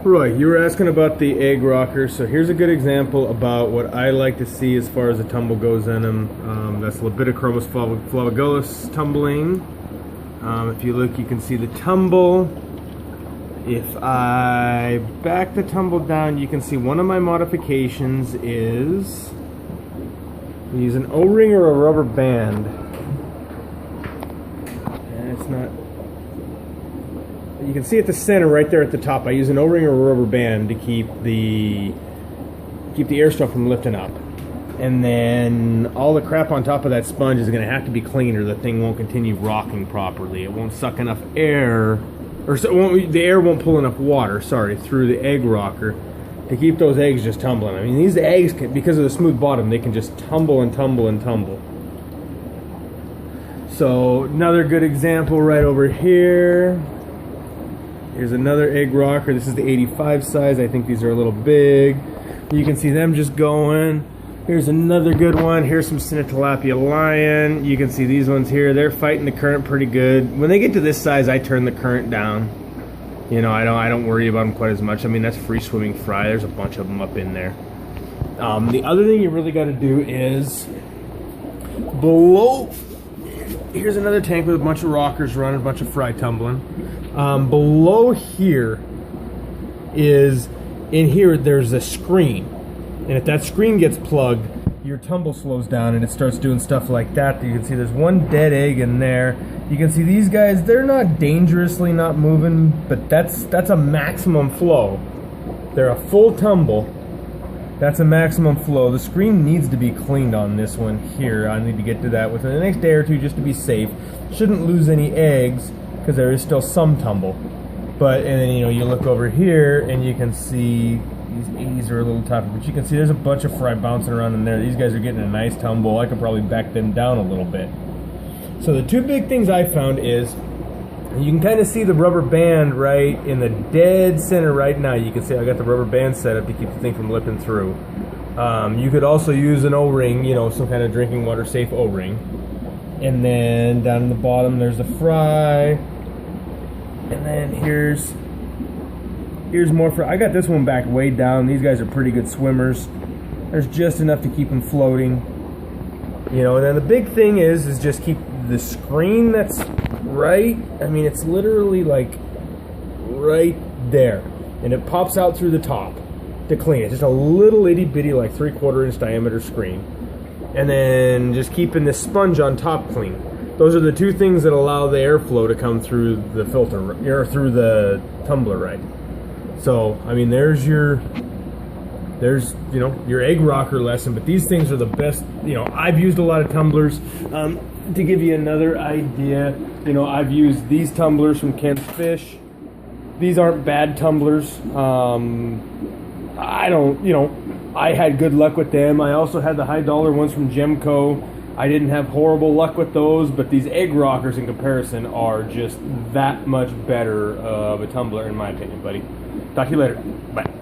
Roy, you were asking about the egg rocker, so here's a good example about what I like to see as far as the tumble goes in them. That's Labidochromis flavigellus tumbling. If you look, you can see the tumble. If I back the tumble down, you can see one of my modifications is we use an O-ring or a rubber band. And it's not... You can see at the center right there at the top, I use an O-ring or a rubber band to keep the airstuff from lifting up. And then all the crap on top of that sponge is going to have to be cleaned or the thing won't continue rocking properly. It won't suck enough air, or the air won't pull enough water, through the egg rocker to keep those eggs just tumbling. I mean, these eggs, because of the smooth bottom, they can just tumble and tumble and tumble. So another good example right over here. Here's another egg rocker. This is the 85 size. I think these are a little big. You can see them just going. Here's another good one. Here's some Cinetilapia lion. You can see these ones here. They're fighting the current pretty good. When they get to this size, I turn the current down. You know, I don't worry about them quite as much. I mean, that's free swimming fry. There's a bunch of them up in there. The other thing you really got to do is below. Here's another tank with a bunch of rockers running, a bunch of fry tumbling. Below here is, in here there's a screen, and if that screen gets plugged, your tumble slows down and it starts doing stuff like that. You can see there's one dead egg in there. You can see these guys, they're not dangerously not moving, but that's a maximum flow. They're a full tumble. That's a maximum flow. The screen needs to be cleaned on this one here. I need to get to that within the next day or two just to be safe. Shouldn't lose any eggs because there is still some tumble. But, and then, you know, you look over here and you can see these 80s are a little tougher, but you can see there's a bunch of fry bouncing around in there. These guys are getting a nice tumble. I could probably back them down a little bit. So the two big things I found is, you can kind of see the rubber band right in the dead center right now. You can see I got the rubber band set up to keep the thing from lipping through. You could also use an O-ring, you know, some kind of drinking water safe O-ring. And then down in the bottom there's the fry. And then here's more fry. I got this one back way down. These guys are pretty good swimmers. There's just enough to keep them floating. You know, and then the big thing is just keep the screen that's right, I mean, it's literally like right there, and it pops out through the top to clean it. Just a little itty bitty, like 3/4 inch diameter screen, and then just keeping this sponge on top clean. Those are the two things that allow the airflow to come through the filter or through the tumbler, right? So I mean, there's you know, your egg rocker lesson. But these things are the best. You know, I've used a lot of tumblers. To give you another idea, you know, I've used these tumblers from Kent's Fish. These aren't bad tumblers. I don't, you know, I had good luck with them. I also had the high dollar ones from Gemco. I didn't have horrible luck with those, but these egg rockers in comparison are just that much better of a tumbler in my opinion, buddy. Talk to you later. Bye.